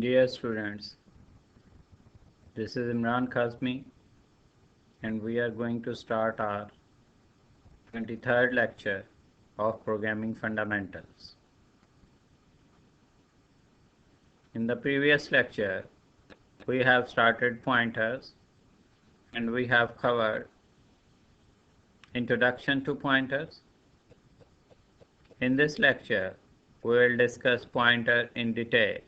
Dear students, this is Imran Khazmi and we are going to start our 23rd lecture of Programming Fundamentals. In the previous lecture, we have started pointers and we have covered introduction to pointers. In this lecture, we will discuss pointer in detail.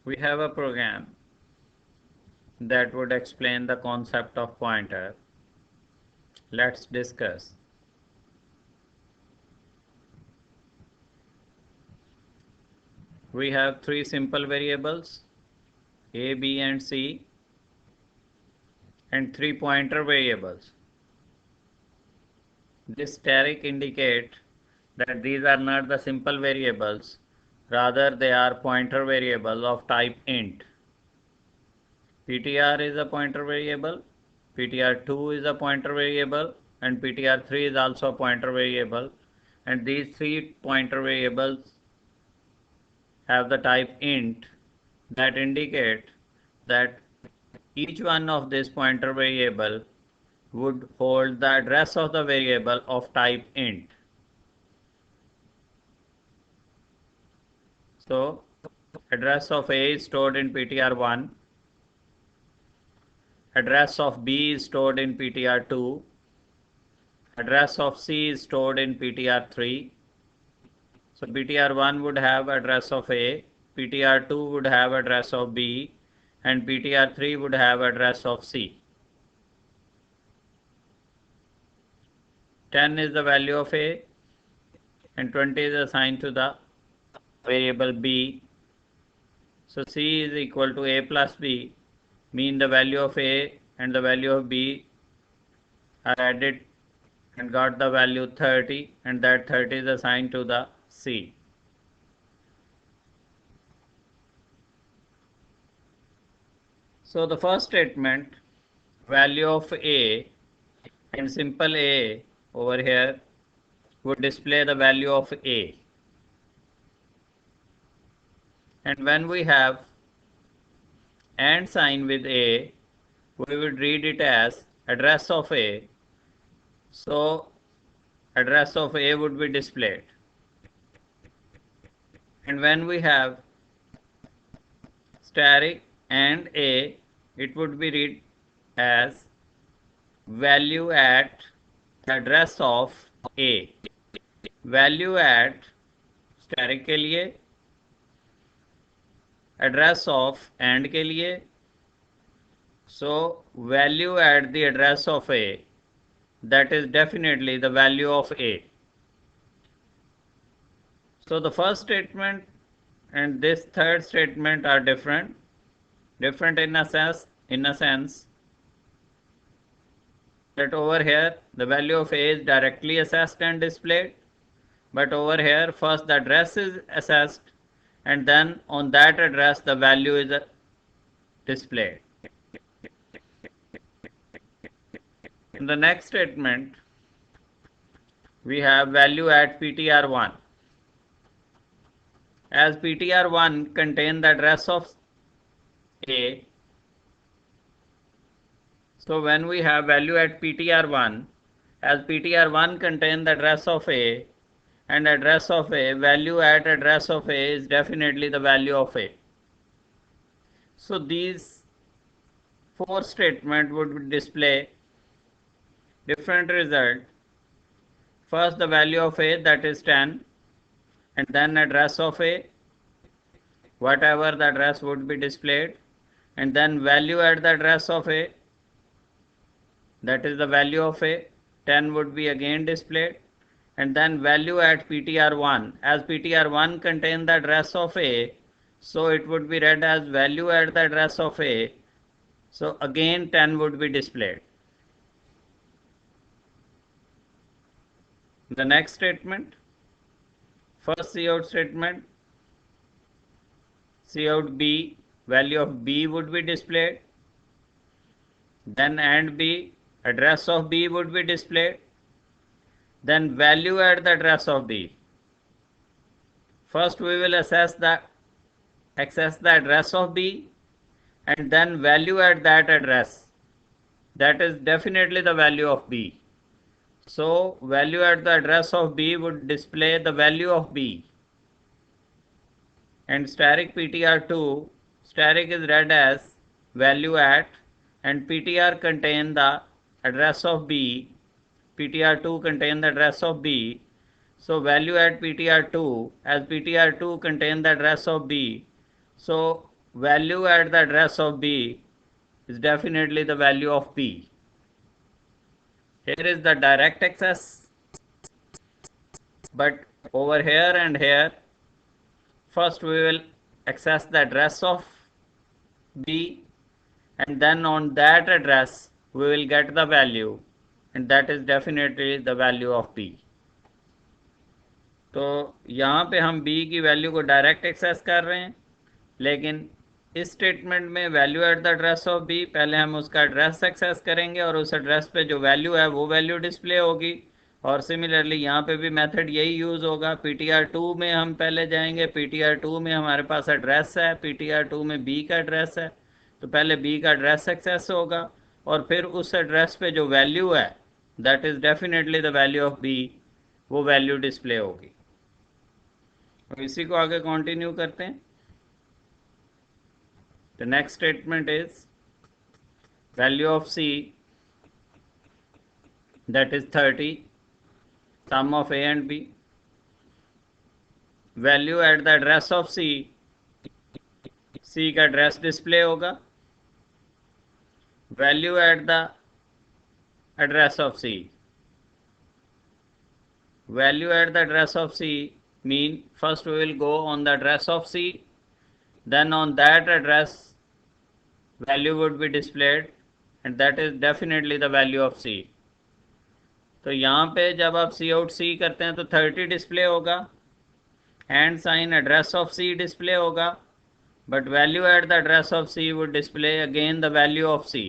We have a program that would explain the concept of pointer. Let's discuss. We have three simple variables A, B and C and three pointer variables. This asterisk indicates that these are not the simple variables, rather they are pointer variables of type int. PTR is a pointer variable, PTR2 is a pointer variable, and PTR3 is also a pointer variable, and these three pointer variables have the type int that indicate that each one of this pointer variable would hold the address of the variable of type int. So, address of A is stored in PTR1, address of B is stored in PTR2, address of C is stored in PTR3. So PTR1 would have address of A, PTR2 would have address of B, and PTR3 would have address of C. 10 is the value of A and 20 is assigned to the variable B. So C is equal to A plus B, mean the value of A and the value of B are added and got the value 30, and that 30 is assigned to the C. So the first statement, value of A, and simple A over here would display the value of A. And when we have AND sign with A, we would read it as address of A. So address of A would be displayed. And when we have asterisk and A, it would be read as value at the address of A. Value at asterisk के लिए, address of AND के लिए. So value at the address of A, that is definitely the value of A. So the first statement and this third statement are different in a sense that over here the value of A is directly assessed and displayed, but over here first the address is assessed and then on that address the value is displayed. In the next statement we have value at PTR1. As PTR1 contains the address of A, so when we have value at PTR1, as PTR1 contains the address of A and address of A, value at address of A is definitely the value of A. So these four statements would display different result. First the value of A, that is 10, and then address of A, whatever the address would be displayed, and then value at the address of A, that is the value of A, 10 would be again displayed, and then value at PTR1. As PTR1 contains the address of A, so it would be read as value at the address of A, so again 10 would be displayed. The next statement, first cout statement, cout B, value of B would be displayed, then AND B, address of B would be displayed, then value at the address of B. first we will access the address of B and then value at that address. That is definitely the value of B. So value at the address of B would display the value of B. And static PTR2, static is read as value at, and PTR contain the address of B. PTR2 contain the address of B. So value at PTR2, as PTR2 contain the address of B. So value at the address of B is definitely the value of B. Here is the direct access, but over here and here, first we will access the address of B, and then on that address we will get the value, and that is definitely the value of B. तो यहाँ पे हम B की value को direct access कर रहे हैं, लेकिन इस स्टेटमेंट में value at the address of B, पहले हम उसका एड्रेस एक्सेस करेंगे और उस एड्रेस पे जो वैल्यू है वो वैल्यू डिस्प्ले होगी. और सिमिलरली यहाँ पे भी मेथड यही यूज़ होगा. PTR2 में हम पहले जाएंगे, PTR2 में हमारे पास एड्रेस है, PTR2 में B का एड्रेस है, तो पहले B का एड्रेस एक्सेस होगा और फिर उस एड्रेस पे जो वैल्यू है that is definitely the value of B, वो वैल्यू डिस्प्ले होगी. इसी को आगे कंटिन्यू करते हैं. The next statement is value of C, that is 30, sum of A and B. Value at the address of C, C का address display होगा. Value at the address of C. Value at the address of C mean first we will go on the address of C, then on that address value would be displayed, and that is definitely the value of C. तो यहाँ पे जब आप C out C करते हैं तो 30 display होगा, and sign address of C display होगा, but value at the address of C would display again the value of C,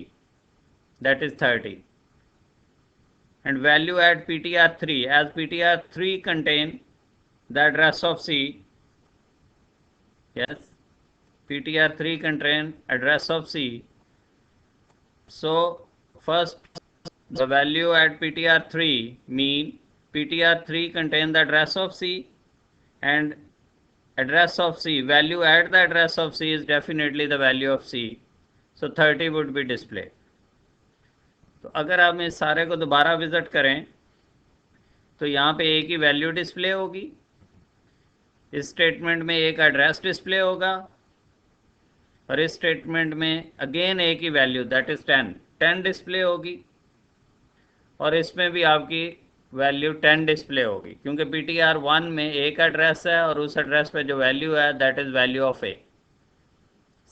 that is 30. And value at PTR3, as PTR3 contain the address of C, yes, PTR3 contain address of C. So first the value at PTR3 mean PTR3 contain the address of C, and address of C, value at the address of C is definitely the value of C. So 30 would be displayed. तो अगर आप इस सारे को दोबारा visit करें तो यहाँ पे A की वैल्यू डिस्प्ले होगी, इस स्टेटमेंट में A का एड्रेस डिस्प्ले होगा, और इस स्टेटमेंट में अगेन A की वैल्यू दैट इज 10 डिस्प्ले होगी, और इसमें भी आपकी वैल्यू 10 डिस्प्ले होगी, क्योंकि PTR1 में A का एड्रेस है और उस एड्रेस पे जो वैल्यू है that is value of A.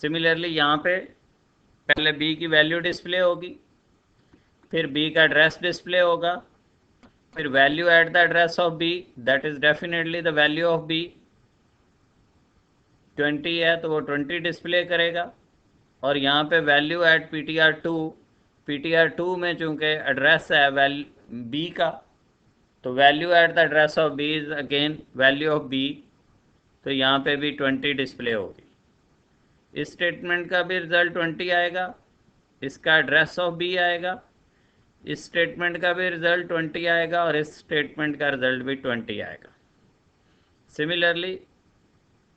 Similarly यहाँ पे पहले B की वैल्यू डिस्प्ले होगी, फिर B का एड्रेस डिस्प्ले होगा, फिर value at the address of B, that is definitely the value of B. 20 है तो वो 20 डिस्प्ले करेगा, और यहाँ पे वैल्यू एट PTR2 में चूँकि एड्रेस है B का, तो value at the address of B is again value of B, तो यहाँ पे भी 20 डिस्प्ले होगी. इस स्टेटमेंट का भी रिज़ल्ट 20 आएगा, इसका एड्रेस ऑफ B आएगा, इस स्टेटमेंट का भी रिज़ल्ट 20 आएगा, और इस स्टेटमेंट का रिज़ल्ट भी 20 आएगा. सिमिलरली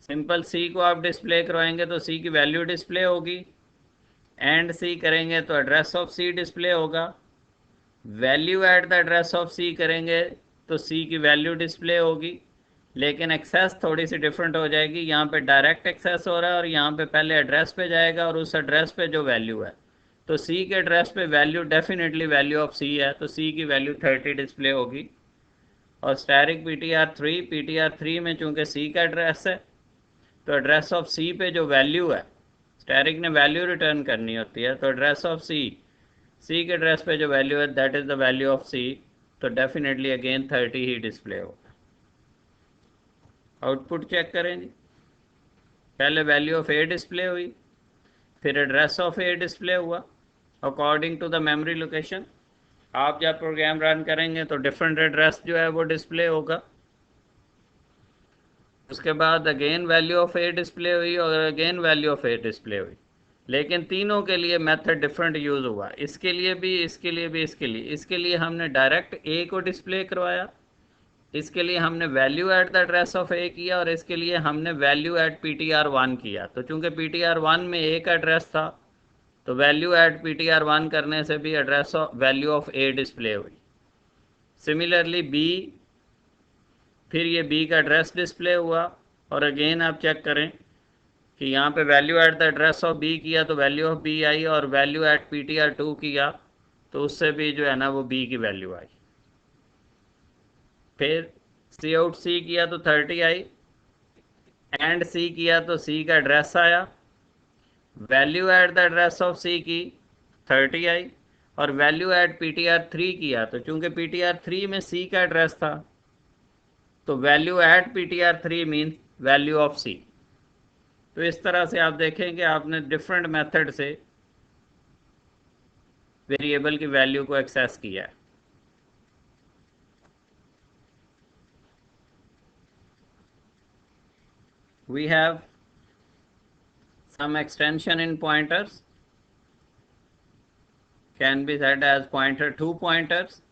सिंपल C को आप डिस्प्ले करवाएंगे तो C की वैल्यू डिस्प्ले होगी, एंड C करेंगे तो एड्रेस ऑफ C डिस्प्ले होगा, value at the address of C करेंगे तो C की वैल्यू डिस्प्ले होगी, लेकिन एक्सेस थोड़ी सी डिफरेंट हो जाएगी. यहाँ पे डायरेक्ट एक्सेस हो रहा है और यहाँ पे पहले एड्रेस पे जाएगा और उस एड्रेस पे जो वैल्यू है, तो C के एड्रेस पे value definitely value of C है, तो C की वैल्यू 30 डिस्प्ले होगी. और स्टैटिक PTR3 में चूँकि C का एड्रेस है तो एड्रेस ऑफ C पे जो वैल्यू है, स्टैटिक ने वैल्यू रिटर्न करनी होती है, तो एड्रेस ऑफ C के एड्रेस पे जो वैल्यू है that is the value of C, तो डेफिनेटली अगेन 30 ही डिस्प्ले होगा. आउटपुट चेक करें जी. पहले वैल्यू ऑफ A डिस्प्ले हुई, फिर एड्रेस ऑफ A डिस्प्ले हुआ according to the memory location. आप जब प्रोग्राम रन करेंगे तो डिफरेंट एड्रेस जो है वो डिस्प्ले होगा. उसके बाद again value of A display हुई और again value of A display हुई, लेकिन तीनों के लिए मेथड डिफरेंट यूज़ हुआ, इसके लिए भी, इसके लिए भी, इसके लिए। इसके लिए हमने डायरेक्ट ए को डिस्प्ले करवाया, इसके लिए हमने value at the address of a किया, और इसके लिए हमने वैल्यू एट PTR1 किया। तो चूंकि PTR1 में ए का एड्रेस था, तो वैल्यू एट PTR1 करने से भी address of value of A display हुई। सिमिलरली बी, फिर ये बी का एड्रेस डिस्प्ले हुआ, और अगेन आप चेक करें कि यहाँ पे value at the address of B किया तो वैल्यू ऑफ बी आई, और वैल्यू एट PTR2 किया तो उससे भी जो है ना वो बी की वैल्यू आई। फिर सी आउट सी किया तो 30 आई, एंड सी किया तो सी का एड्रेस आया, value at the address of C की 30 आई, और वैल्यू एट PTR3 किया तो चूंकि PTR3 में सी का एड्रेस था, तो value at PTR3 means value of c. तो इस तरह से आप देखें कि आपने डिफरेंट मेथड से वेरिएबल की वैल्यू को एक्सेस किया है। We have some extension in pointers, can be said as pointer to pointers.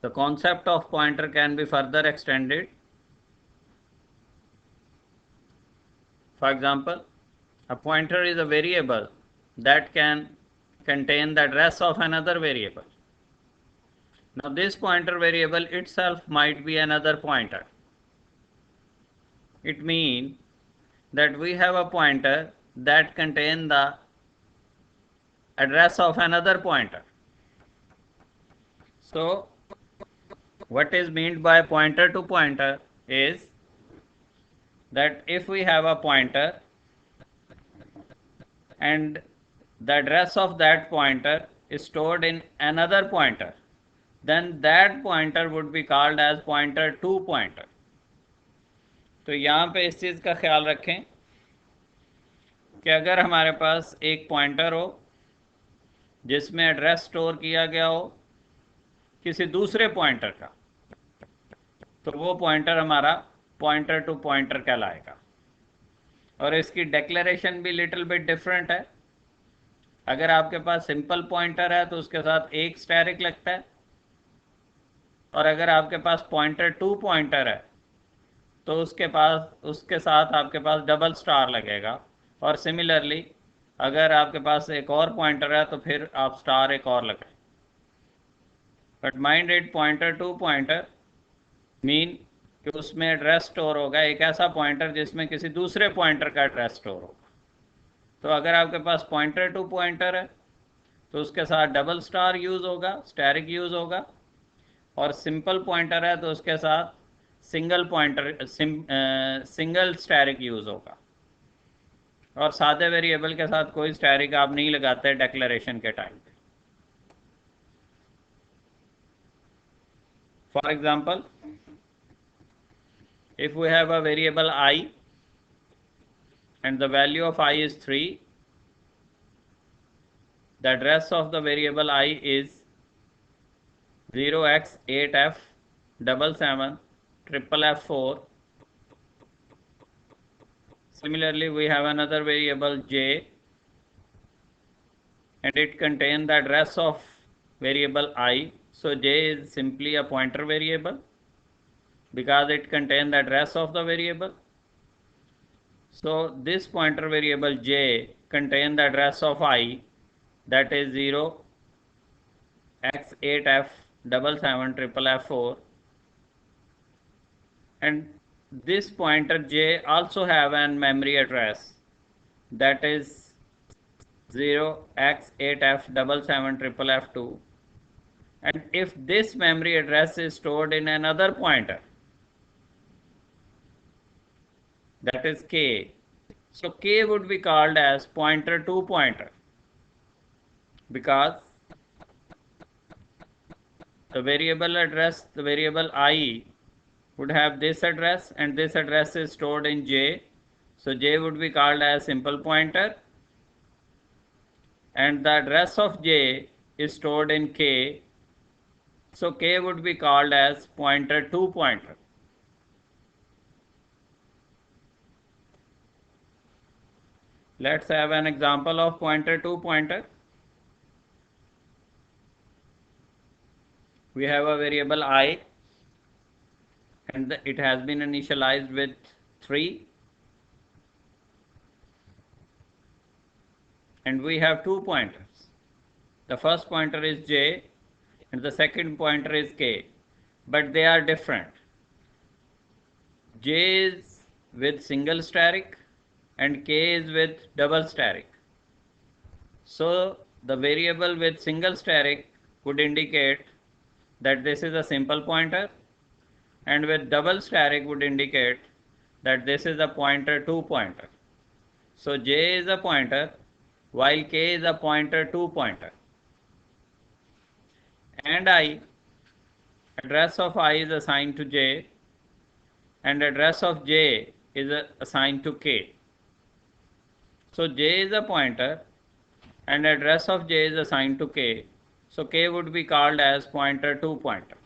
The concept of pointer can be further extended. For example, a pointer is a variable that can contain the address of another variable. Now this pointer variable itself might be another pointer. It means that we have a pointer that contains the address of another pointer. So what is meant by pointer to pointer is that if we have a pointer and the address of that pointer is stored in another pointer, then that pointer would be called as pointer to pointer. तो यहाँ पे इस चीज़ का ख्याल रखें कि अगर हमारे पास एक पॉइंटर हो जिसमें एड्रेस स्टोर किया गया हो किसी दूसरे पॉइंटर का, तो वो पॉइंटर हमारा पॉइंटर टू पॉइंटर कहलाएगा। और इसकी डेक्लेरेशन भी लिटिल बिट डिफरेंट है। अगर आपके पास सिंपल पॉइंटर है तो उसके साथ एक स्टैरिक लगता है, और अगर आपके पास पॉइंटर टू पॉइंटर है तो उसके साथ आपके पास डबल स्टार लगेगा। और सिमिलरली अगर आपके पास एक और पॉइंटर है तो फिर आप स्टार एक और लगाए। But mind it, pointer to pointer mean कि उसमें एड्रेस स्टोर होगा, एक ऐसा पॉइंटर जिसमें किसी दूसरे पॉइंटर का एड्रेस स्टोर होगा। तो अगर आपके पास पॉइंटर टू पॉइंटर है तो उसके साथ डबल स्टार यूज़ होगा, स्टैरिक यूज़ होगा। और सिंपल पॉइंटर है तो उसके साथ सिंगल स्टैरिक यूज़ होगा। और सादे वेरिएबल के साथ कोई स्टैरिक आप नहीं लगाते डेक्लेरेशन के टाइम पे। For example, if we have a variable I and the value of I is 3, the address of the variable I is 0x8f77FF4. Similarly, we have another variable J and it contains the address of variable I. So J is simply a pointer variable because it contains the address of the variable. So this pointer variable J contains the address of I, that is 0x8f77FF4, and this pointer J also have an memory address, that is 0x8f77FF2, and if this memory address is stored in another pointer, that is K, so K would be called as pointer to pointer because the variable address, the variable I would have this address and this address is stored in J, so J would be called as simple pointer, and the address of J is stored in K, so K would be called as pointer to pointer. Let's have an example of pointer to pointer. We have a variable I and it has been initialized with 3, and we have 2 pointers. The first pointer is j and the second pointer is k, but they are different. J is with single steric and k is with double steric. So the variable with single steric would indicate that this is a simple pointer, and with double steric would indicate that this is a pointer to pointer. So j is a pointer while k is a pointer to pointer. And address of I is assigned to j and address of j is assigned to k. So j is a pointer and address of j is assigned to k. So k would be called as pointer to pointer.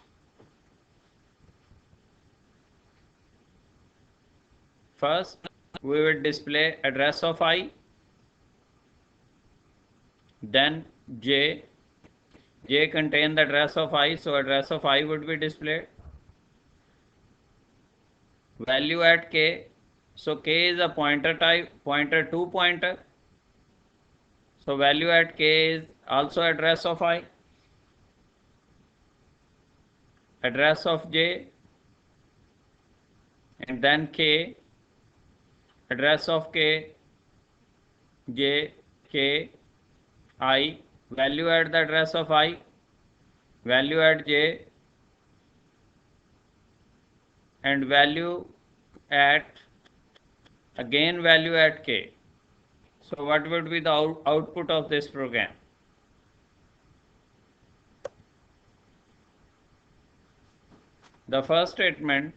First, we will display address of I, then j. J contain the address of I, so address of I would be displayed. Value at k, so k is a pointer type, pointer to pointer. So value at k is also address of I. Address of j, and then k, address of k, j, k, I, value at the address of I, value at j, and value at, again value at k. So what would be the output of this program? The first statement,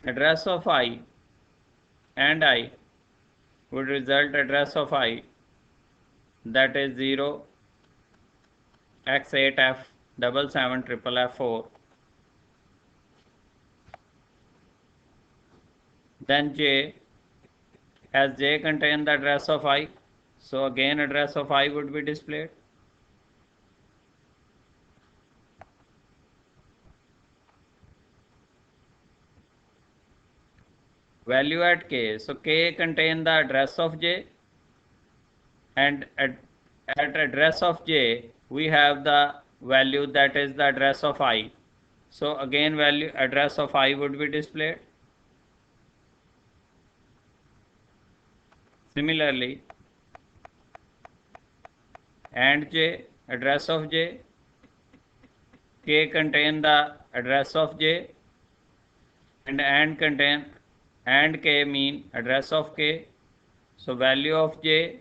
address of I and I would result address of I, that is 0 x8f 777FF4. Then j, as j contain the address of I, so again address of I would be displayed. Value at k, so k contain the address of j, and at address of j we have the value that is the address of I, so again value address of I would be displayed. Similarly, and j, address of j, k contain the address of j, and contain, and k mean address of k, so value of j,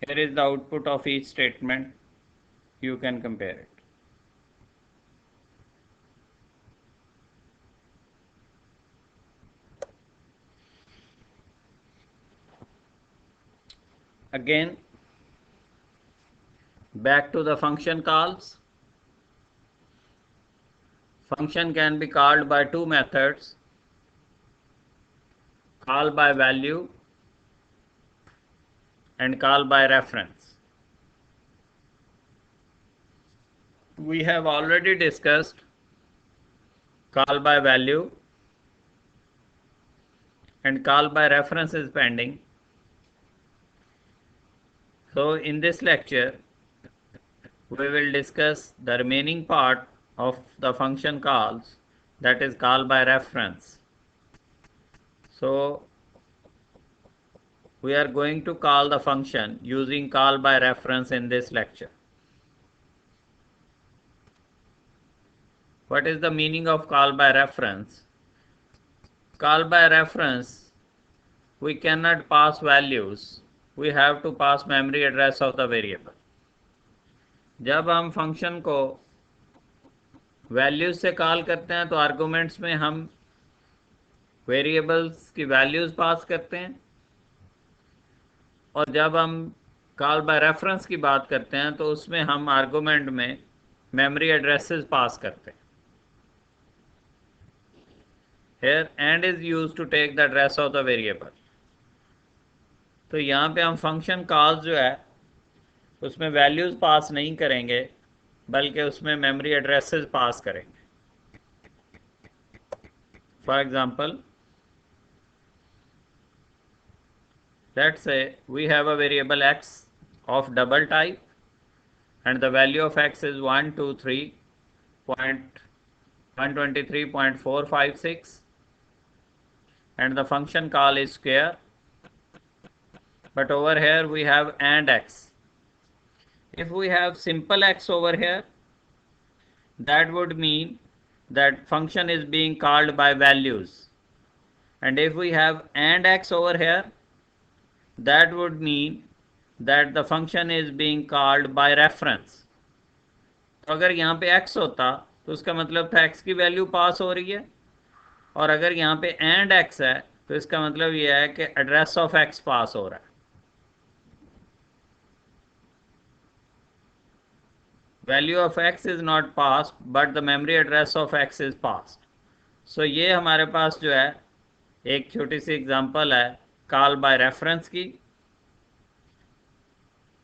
here is the output of each statement, you can compare it. Again, back to the function calls. Function can be called by two methods, call by value and call by reference. We have already discussed call by value, and call by reference is pending. So in this lecture, we will discuss the remaining part of the function calls, that is call by reference. So we are going to call the function using call by reference in this lecture. What is the meaning of call by reference? Call by reference, we cannot pass values, we have to pass memory address of the variable. जब हम function को values से call करते हैं तो arguments में हम variables की वैल्यूज पास करते हैं, और जब हम कॉल बाय रेफरेंस की बात करते हैं तो उसमें हम आर्गुमेंट में मेमोरी एड्रेसेस पास करते हैं. Here and is used to take the address of the variable. तो यहाँ पे हम फंक्शन कॉल्स जो है उसमें वैल्यूज़ पास नहीं करेंगे बल्कि उसमें मेमोरी एड्रेसेस पास करेंगे. For example, let's say we have a variable x of double type and the value of x is 123.123.456 and the function call is square, but over here we have and x. If we have simple x over here, that would mean that function is being called by values, and if we have and x over here, that would mean that the function is being called by reference. तो अगर यहाँ पे x होता तो उसका मतलब था x की वैल्यू पास हो रही है, और अगर यहाँ पे and x है तो इसका मतलब यह है कि एड्रेस ऑफ x पास हो रहा है. Value of x is not pass but the memory address of x is pass. So ये हमारे पास जो है एक छोटी सी एग्जांपल है कॉल बाय रेफरेंस की.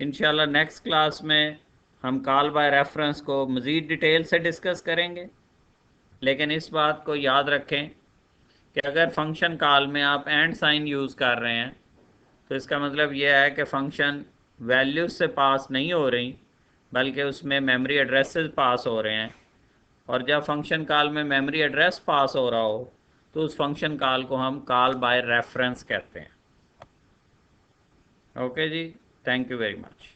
इंशाल्लाह नेक्स्ट क्लास में हम कॉल बाय रेफरेंस को मज़ीद डिटेल से डिस्कस करेंगे, लेकिन इस बात को याद रखें कि अगर फंक्शन कॉल में आप एंड साइन यूज़ कर रहे हैं तो इसका मतलब यह है कि फंक्शन वैल्यूज से पास नहीं हो रही बल्कि उसमें मेमोरी एड्रेसेस पास हो रहे हैं, और जब फंक्शन कॉल में मेमोरी एड्रेस पास हो रहा हो तो उस फंक्शन कॉल को हम कॉल बाय रेफरेंस कहते हैं. ओके जी, थैंक यू वेरी मच.